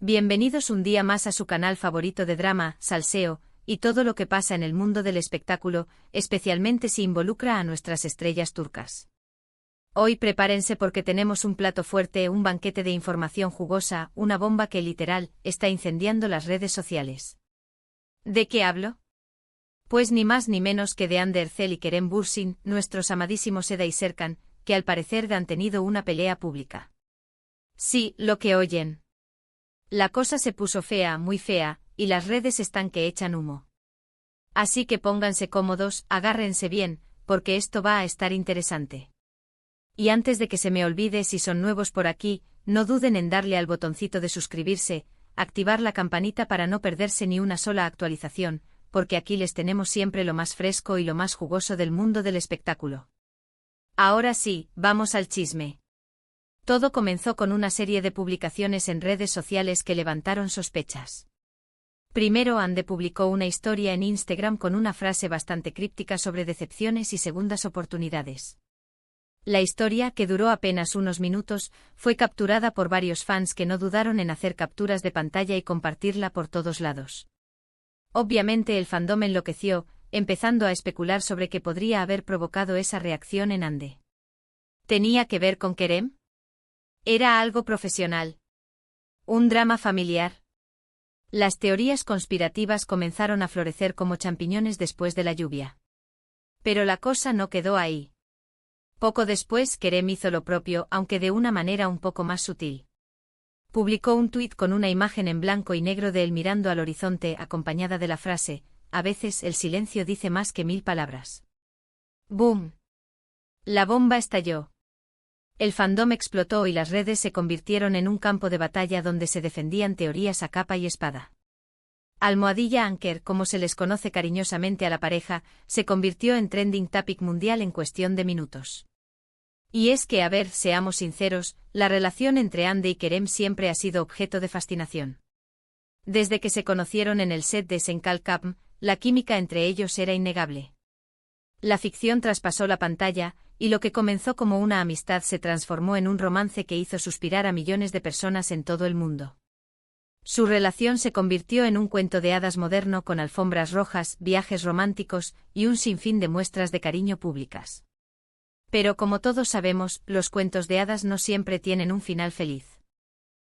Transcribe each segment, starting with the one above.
Bienvenidos un día más a su canal favorito de drama, salseo, y todo lo que pasa en el mundo del espectáculo, especialmente si involucra a nuestras estrellas turcas. Hoy prepárense porque tenemos un plato fuerte, un banquete de información jugosa, una bomba que literal está incendiando las redes sociales. ¿De qué hablo? Pues ni más ni menos que de Hande Erçel y Kerem Bürsin, nuestros amadísimos Eda y Serkan, que al parecer han tenido una pelea pública. Sí, lo que oyen. La cosa se puso fea, muy fea, y las redes están que echan humo. Así que pónganse cómodos, agárrense bien, porque esto va a estar interesante. Y antes de que se me olvide, si son nuevos por aquí, no duden en darle al botoncito de suscribirse, activar la campanita para no perderse ni una sola actualización, porque aquí les tenemos siempre lo más fresco y lo más jugoso del mundo del espectáculo. Ahora sí, vamos al chisme. Todo comenzó con una serie de publicaciones en redes sociales que levantaron sospechas. Primero, Hande publicó una historia en Instagram con una frase bastante críptica sobre decepciones y segundas oportunidades. La historia, que duró apenas unos minutos, fue capturada por varios fans que no dudaron en hacer capturas de pantalla y compartirla por todos lados. Obviamente el fandom enloqueció, empezando a especular sobre qué podría haber provocado esa reacción en Hande. ¿Tenía que ver con Kerem? ¿Era algo profesional? ¿Un drama familiar? Las teorías conspirativas comenzaron a florecer como champiñones después de la lluvia. Pero la cosa no quedó ahí. Poco después Kerem hizo lo propio, aunque de una manera un poco más sutil. Publicó un tuit con una imagen en blanco y negro de él mirando al horizonte acompañada de la frase: a veces el silencio dice más que 1000 palabras. ¡Boom! La bomba estalló. El fandom explotó y las redes se convirtieron en un campo de batalla donde se defendían teorías a capa y espada. Almohadilla Anker, como se les conoce cariñosamente a la pareja, se convirtió en trending topic mundial en cuestión de minutos. Y es que, a ver, seamos sinceros, la relación entre Hande y Kerem siempre ha sido objeto de fascinación. Desde que se conocieron en el set de Senkal Kapm, la química entre ellos era innegable. La ficción traspasó la pantalla, y lo que comenzó como una amistad se transformó en un romance que hizo suspirar a millones de personas en todo el mundo. Su relación se convirtió en un cuento de hadas moderno con alfombras rojas, viajes románticos y un sinfín de muestras de cariño públicas. Pero como todos sabemos, los cuentos de hadas no siempre tienen un final feliz.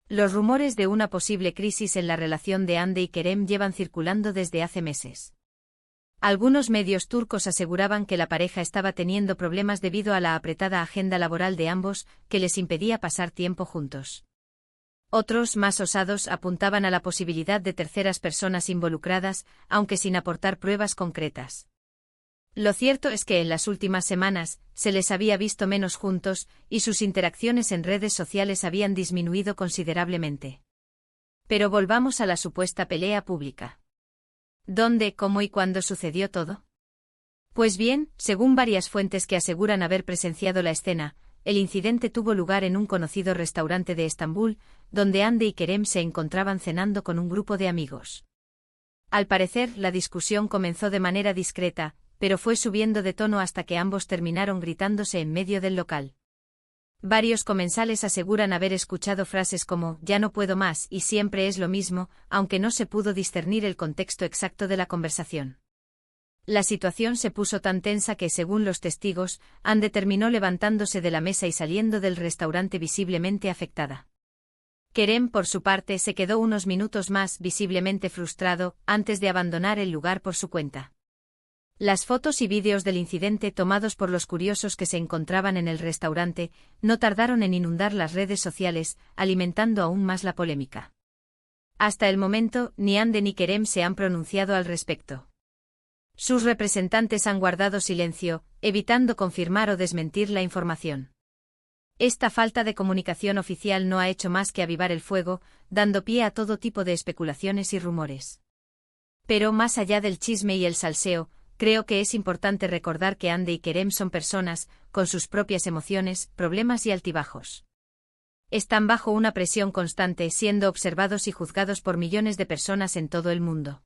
Los rumores de una posible crisis en la relación de Hande y Kerem llevan circulando desde hace meses. Algunos medios turcos aseguraban que la pareja estaba teniendo problemas debido a la apretada agenda laboral de ambos, que les impedía pasar tiempo juntos. Otros, más osados, apuntaban a la posibilidad de terceras personas involucradas, aunque sin aportar pruebas concretas. Lo cierto es que en las últimas semanas, se les había visto menos juntos, y sus interacciones en redes sociales habían disminuido considerablemente. Pero volvamos a la supuesta pelea pública. ¿Dónde, cómo y cuándo sucedió todo? Pues bien, según varias fuentes que aseguran haber presenciado la escena, el incidente tuvo lugar en un conocido restaurante de Estambul, donde Hande y Kerem se encontraban cenando con un grupo de amigos. Al parecer, la discusión comenzó de manera discreta, pero fue subiendo de tono hasta que ambos terminaron gritándose en medio del local. Varios comensales aseguran haber escuchado frases como «ya no puedo más» y «siempre es lo mismo», aunque no se pudo discernir el contexto exacto de la conversación. La situación se puso tan tensa que, según los testigos, Hande terminó levantándose de la mesa y saliendo del restaurante visiblemente afectada. Kerem, por su parte, se quedó unos minutos más, visiblemente frustrado, antes de abandonar el lugar por su cuenta. Las fotos y vídeos del incidente tomados por los curiosos que se encontraban en el restaurante no tardaron en inundar las redes sociales, alimentando aún más la polémica. Hasta el momento, ni Hande ni Kerem se han pronunciado al respecto. Sus representantes han guardado silencio, evitando confirmar o desmentir la información. Esta falta de comunicación oficial no ha hecho más que avivar el fuego, dando pie a todo tipo de especulaciones y rumores. Pero más allá del chisme y el salseo, creo que es importante recordar que Hande y Kerem son personas, con sus propias emociones, problemas y altibajos. Están bajo una presión constante, siendo observados y juzgados por millones de personas en todo el mundo.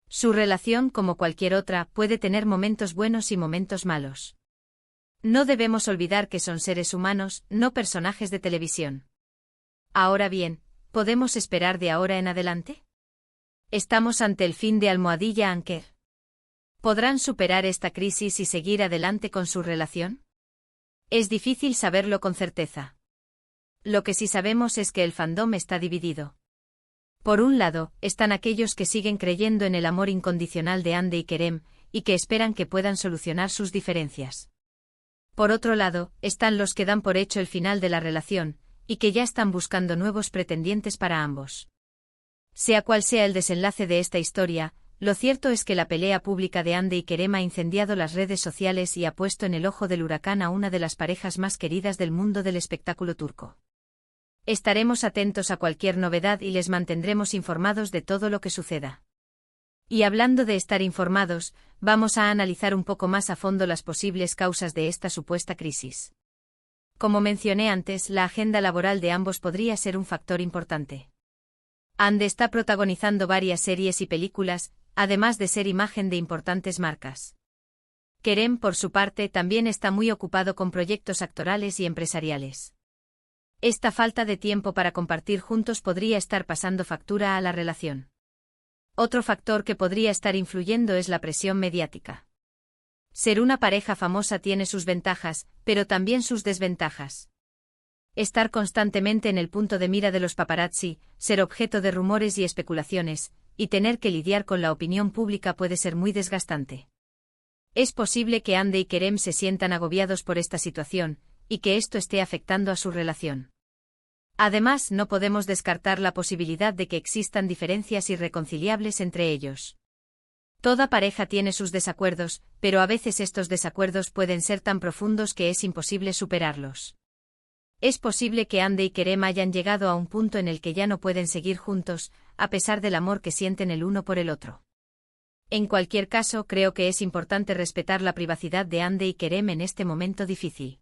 Su relación, como cualquier otra, puede tener momentos buenos y momentos malos. No debemos olvidar que son seres humanos, no personajes de televisión. Ahora bien, podemos esperar de ahora en adelante? ¿Estamos ante el fin de Almohadilla Anker? ¿Podrán superar esta crisis y seguir adelante con su relación? Es difícil saberlo con certeza. Lo que sí sabemos es que el fandom está dividido. Por un lado, están aquellos que siguen creyendo en el amor incondicional de Ande y Kerem, y que esperan que puedan solucionar sus diferencias. Por otro lado, están los que dan por hecho el final de la relación, y que ya están buscando nuevos pretendientes para ambos. Sea cual sea el desenlace de esta historia, lo cierto es que la pelea pública de Ande y Kerem ha incendiado las redes sociales y ha puesto en el ojo del huracán a una de las parejas más queridas del mundo del espectáculo turco. Estaremos atentos a cualquier novedad y les mantendremos informados de todo lo que suceda. Y hablando de estar informados, vamos a analizar un poco más a fondo las posibles causas de esta supuesta crisis. Como mencioné antes, la agenda laboral de ambos podría ser un factor importante. Ande está protagonizando varias series y películas, además de ser imagen de importantes marcas. Kerem, por su parte, también está muy ocupado con proyectos actorales y empresariales. Esta falta de tiempo para compartir juntos podría estar pasando factura a la relación. Otro factor que podría estar influyendo es la presión mediática. Ser una pareja famosa tiene sus ventajas, pero también sus desventajas. Estar constantemente en el punto de mira de los paparazzi, ser objeto de rumores y especulaciones, y tener que lidiar con la opinión pública puede ser muy desgastante. Es posible que Ande y Kerem se sientan agobiados por esta situación, y que esto esté afectando a su relación. Además, no podemos descartar la posibilidad de que existan diferencias irreconciliables entre ellos. Toda pareja tiene sus desacuerdos, pero a veces estos desacuerdos pueden ser tan profundos que es imposible superarlos. Es posible que Ande y Kerem hayan llegado a un punto en el que ya no pueden seguir juntos, a pesar del amor que sienten el uno por el otro. En cualquier caso, creo que es importante respetar la privacidad de Ande y Kerem en este momento difícil.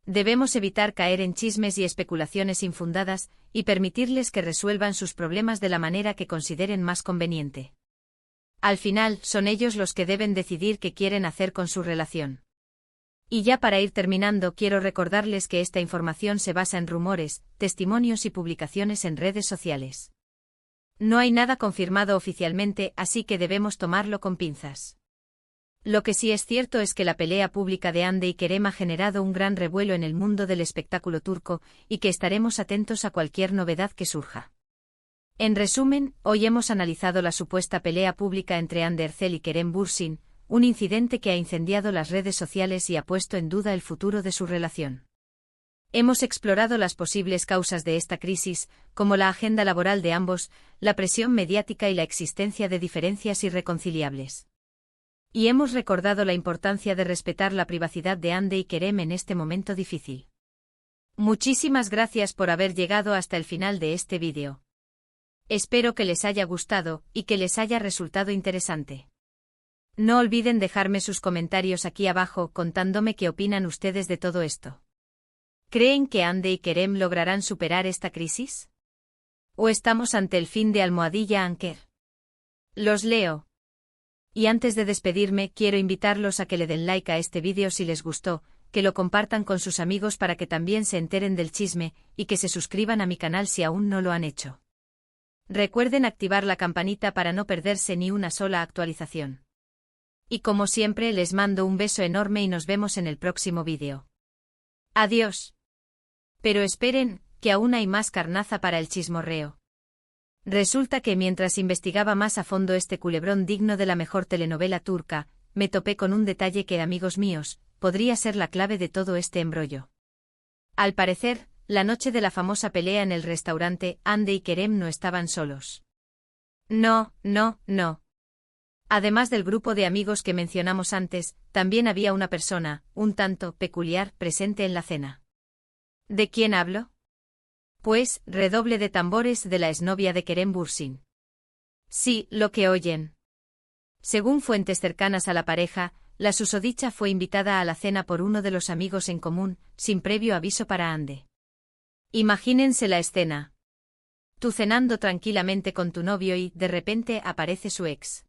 Debemos evitar caer en chismes y especulaciones infundadas, y permitirles que resuelvan sus problemas de la manera que consideren más conveniente. Al final, son ellos los que deben decidir qué quieren hacer con su relación. Y ya para ir terminando, quiero recordarles que esta información se basa en rumores, testimonios y publicaciones en redes sociales. No hay nada confirmado oficialmente, así que debemos tomarlo con pinzas. Lo que sí es cierto es que la pelea pública de Ande y Kerem ha generado un gran revuelo en el mundo del espectáculo turco, y que estaremos atentos a cualquier novedad que surja. En resumen, hoy hemos analizado la supuesta pelea pública entre Hande Erçel y Kerem Bürsin, un incidente que ha incendiado las redes sociales y ha puesto en duda el futuro de su relación. Hemos explorado las posibles causas de esta crisis, como la agenda laboral de ambos, la presión mediática y la existencia de diferencias irreconciliables. Y hemos recordado la importancia de respetar la privacidad de Hande y Kerem en este momento difícil. Muchísimas gracias por haber llegado hasta el final de este vídeo. Espero que les haya gustado y que les haya resultado interesante. No olviden dejarme sus comentarios aquí abajo contándome qué opinan ustedes de todo esto. ¿Creen que Hande y Kerem lograrán superar esta crisis? ¿O estamos ante el fin de Almohadilla Anker? Los leo. Y antes de despedirme, quiero invitarlos a que le den like a este vídeo si les gustó, que lo compartan con sus amigos para que también se enteren del chisme, y que se suscriban a mi canal si aún no lo han hecho. Recuerden activar la campanita para no perderse ni una sola actualización. Y como siempre, les mando un beso enorme y nos vemos en el próximo vídeo. Adiós. Pero esperen, que aún hay más carnaza para el chismorreo. Resulta que mientras investigaba más a fondo este culebrón digno de la mejor telenovela turca, me topé con un detalle que, amigos míos, podría ser la clave de todo este embrollo. Al parecer, la noche de la famosa pelea en el restaurante, Hande y Kerem no estaban solos. No. Además del grupo de amigos que mencionamos antes, también había una persona, un tanto peculiar, presente en la cena. ¿De quién hablo? Pues, redoble de tambores, de la exnovia de Kerem Bürsin. Sí, lo que oyen. Según fuentes cercanas a la pareja, la susodicha fue invitada a la cena por uno de los amigos en común, sin previo aviso para Hande. Imagínense la escena. Tú cenando tranquilamente con tu novio y, de repente, aparece su ex.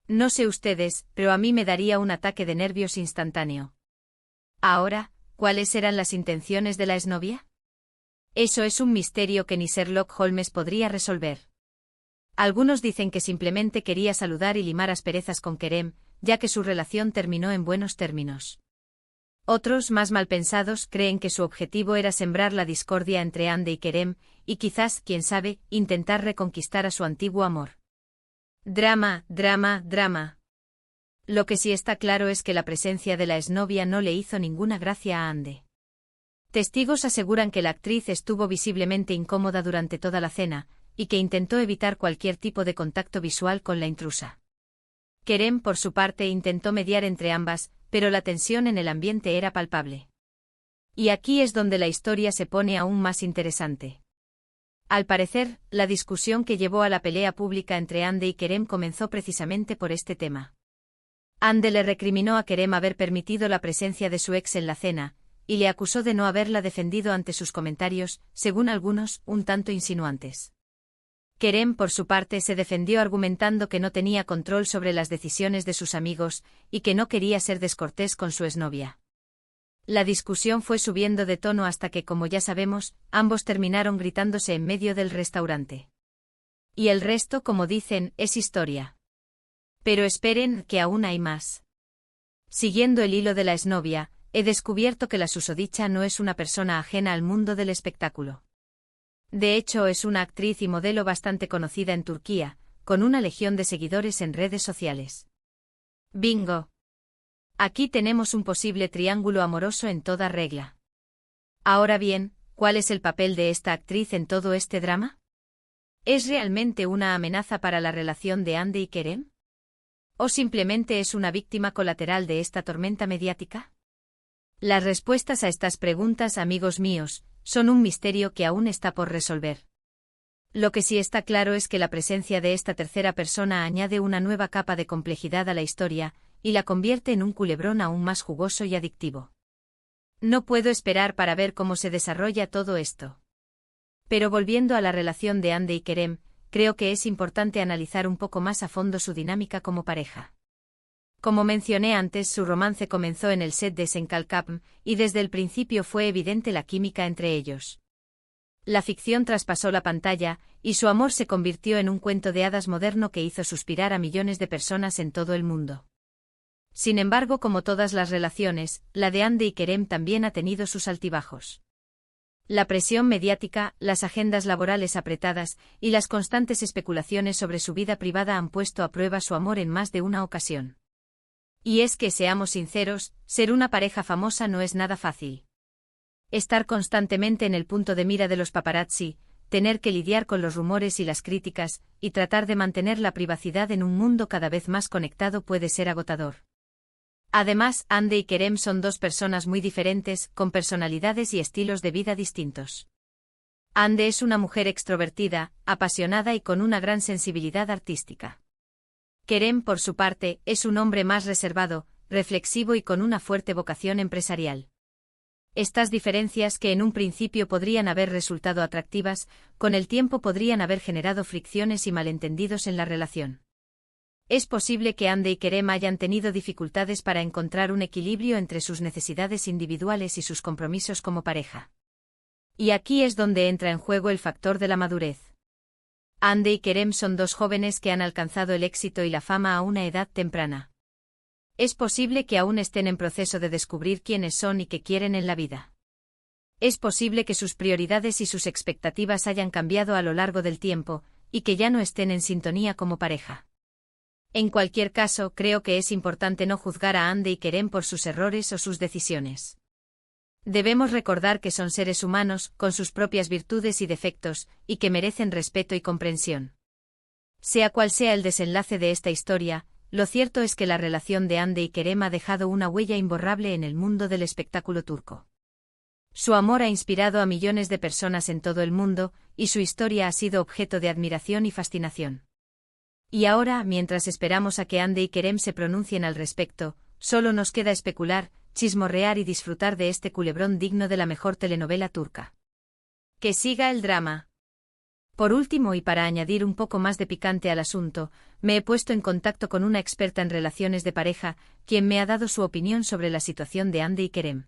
No sé ustedes, pero a mí me daría un ataque de nervios instantáneo. Ahora, ¿cuáles eran las intenciones de la exnovia? Eso es un misterio que ni Sherlock Holmes podría resolver. Algunos dicen que simplemente quería saludar y limar asperezas con Kerem, ya que su relación terminó en buenos términos. Otros, más malpensados, creen que su objetivo era sembrar la discordia entre Andy y Kerem, y quizás, quién sabe, intentar reconquistar a su antiguo amor. Drama, drama, drama. Lo que sí está claro es que la presencia de la exnovia no le hizo ninguna gracia a Andy. Testigos aseguran que la actriz estuvo visiblemente incómoda durante toda la cena, y que intentó evitar cualquier tipo de contacto visual con la intrusa. Kerem, por su parte, intentó mediar entre ambas, pero la tensión en el ambiente era palpable. Y aquí es donde la historia se pone aún más interesante. Al parecer, la discusión que llevó a la pelea pública entre Andy y Kerem comenzó precisamente por este tema. Andy le recriminó a Kerem haber permitido la presencia de su ex en la cena, y le acusó de no haberla defendido ante sus comentarios, según algunos, un tanto insinuantes. Kerem, por su parte, se defendió argumentando que no tenía control sobre las decisiones de sus amigos, y que no quería ser descortés con su exnovia. La discusión fue subiendo de tono hasta que, como ya sabemos, ambos terminaron gritándose en medio del restaurante. Y el resto, como dicen, es historia. Pero esperen, que aún hay más. Siguiendo el hilo de la exnovia, he descubierto que la susodicha no es una persona ajena al mundo del espectáculo. De hecho, es una actriz y modelo bastante conocida en Turquía, con una legión de seguidores en redes sociales. ¡Bingo! Aquí tenemos un posible triángulo amoroso en toda regla. Ahora bien, ¿cuál es el papel de esta actriz en todo este drama? ¿Es realmente una amenaza para la relación de Andy y Kerem? ¿O simplemente es una víctima colateral de esta tormenta mediática? Las respuestas a estas preguntas, amigos míos, son un misterio que aún está por resolver. Lo que sí está claro es que la presencia de esta tercera persona añade una nueva capa de complejidad a la historia, y la convierte en un culebrón aún más jugoso y adictivo. No puedo esperar para ver cómo se desarrolla todo esto. Pero volviendo a la relación de Andy y Kerem, creo que es importante analizar un poco más a fondo su dinámica como pareja. Como mencioné antes, su romance comenzó en el set de Senkalkapm, y desde el principio fue evidente la química entre ellos. La ficción traspasó la pantalla, y su amor se convirtió en un cuento de hadas moderno que hizo suspirar a millones de personas en todo el mundo. Sin embargo, como todas las relaciones, la de Andy y Kerem también ha tenido sus altibajos. La presión mediática, las agendas laborales apretadas, y las constantes especulaciones sobre su vida privada han puesto a prueba su amor en más de una ocasión. Y es que, seamos sinceros, ser una pareja famosa no es nada fácil. Estar constantemente en el punto de mira de los paparazzi, tener que lidiar con los rumores y las críticas, y tratar de mantener la privacidad en un mundo cada vez más conectado puede ser agotador. Además, Andy y Kerem son dos personas muy diferentes, con personalidades y estilos de vida distintos. Andy es una mujer extrovertida, apasionada y con una gran sensibilidad artística. Kerem, por su parte, es un hombre más reservado, reflexivo y con una fuerte vocación empresarial. Estas diferencias, que en un principio podrían haber resultado atractivas, con el tiempo podrían haber generado fricciones y malentendidos en la relación. Es posible que Andy y Kerem hayan tenido dificultades para encontrar un equilibrio entre sus necesidades individuales y sus compromisos como pareja. Y aquí es donde entra en juego el factor de la madurez. Andy y Kerem son dos jóvenes que han alcanzado el éxito y la fama a una edad temprana. Es posible que aún estén en proceso de descubrir quiénes son y qué quieren en la vida. Es posible que sus prioridades y sus expectativas hayan cambiado a lo largo del tiempo, y que ya no estén en sintonía como pareja. En cualquier caso, creo que es importante no juzgar a Andy y Kerem por sus errores o sus decisiones. Debemos recordar que son seres humanos, con sus propias virtudes y defectos, y que merecen respeto y comprensión. Sea cual sea el desenlace de esta historia, lo cierto es que la relación de Andy y Kerem ha dejado una huella imborrable en el mundo del espectáculo turco. Su amor ha inspirado a millones de personas en todo el mundo, y su historia ha sido objeto de admiración y fascinación. Y ahora, mientras esperamos a que Andy y Kerem se pronuncien al respecto, solo nos queda especular, chismorrear y disfrutar de este culebrón digno de la mejor telenovela turca. Que siga el drama. Por último, y para añadir un poco más de picante al asunto, me he puesto en contacto con una experta en relaciones de pareja, quien me ha dado su opinión sobre la situación de Andy y Kerem.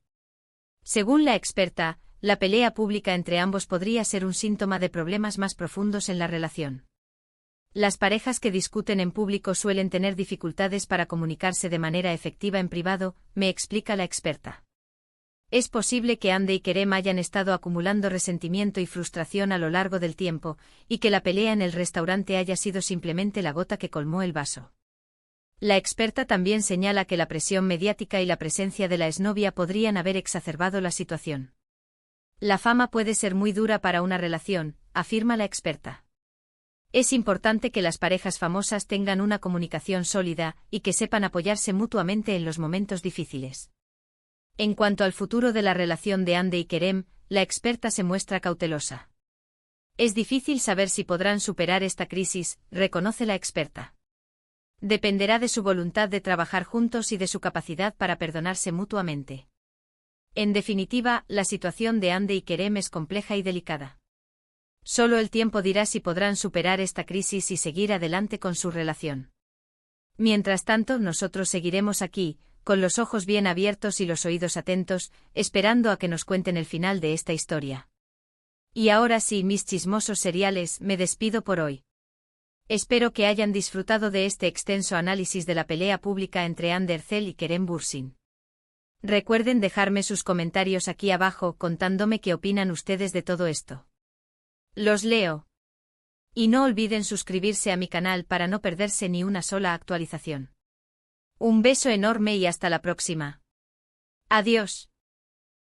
Según la experta, la pelea pública entre ambos podría ser un síntoma de problemas más profundos en la relación. Las parejas que discuten en público suelen tener dificultades para comunicarse de manera efectiva en privado, me explica la experta. Es posible que Andy y Kerem hayan estado acumulando resentimiento y frustración a lo largo del tiempo, y que la pelea en el restaurante haya sido simplemente la gota que colmó el vaso. La experta también señala que la presión mediática y la presencia de la exnovia podrían haber exacerbado la situación. La fama puede ser muy dura para una relación, afirma la experta. Es importante que las parejas famosas tengan una comunicación sólida y que sepan apoyarse mutuamente en los momentos difíciles. En cuanto al futuro de la relación de Andy y Kerem, la experta se muestra cautelosa. Es difícil saber si podrán superar esta crisis, reconoce la experta. Dependerá de su voluntad de trabajar juntos y de su capacidad para perdonarse mutuamente. En definitiva, la situación de Andy y Kerem es compleja y delicada. Solo el tiempo dirá si podrán superar esta crisis y seguir adelante con su relación. Mientras tanto, nosotros seguiremos aquí, con los ojos bien abiertos y los oídos atentos, esperando a que nos cuenten el final de esta historia. Y ahora sí, mis chismosos seriales, me despido por hoy. Espero que hayan disfrutado de este extenso análisis de la pelea pública entre Ander Zel y Kerem Bürsin. Recuerden dejarme sus comentarios aquí abajo contándome qué opinan ustedes de todo esto. Los leo. Y no olviden suscribirse a mi canal para no perderse ni una sola actualización. Un beso enorme y hasta la próxima. Adiós.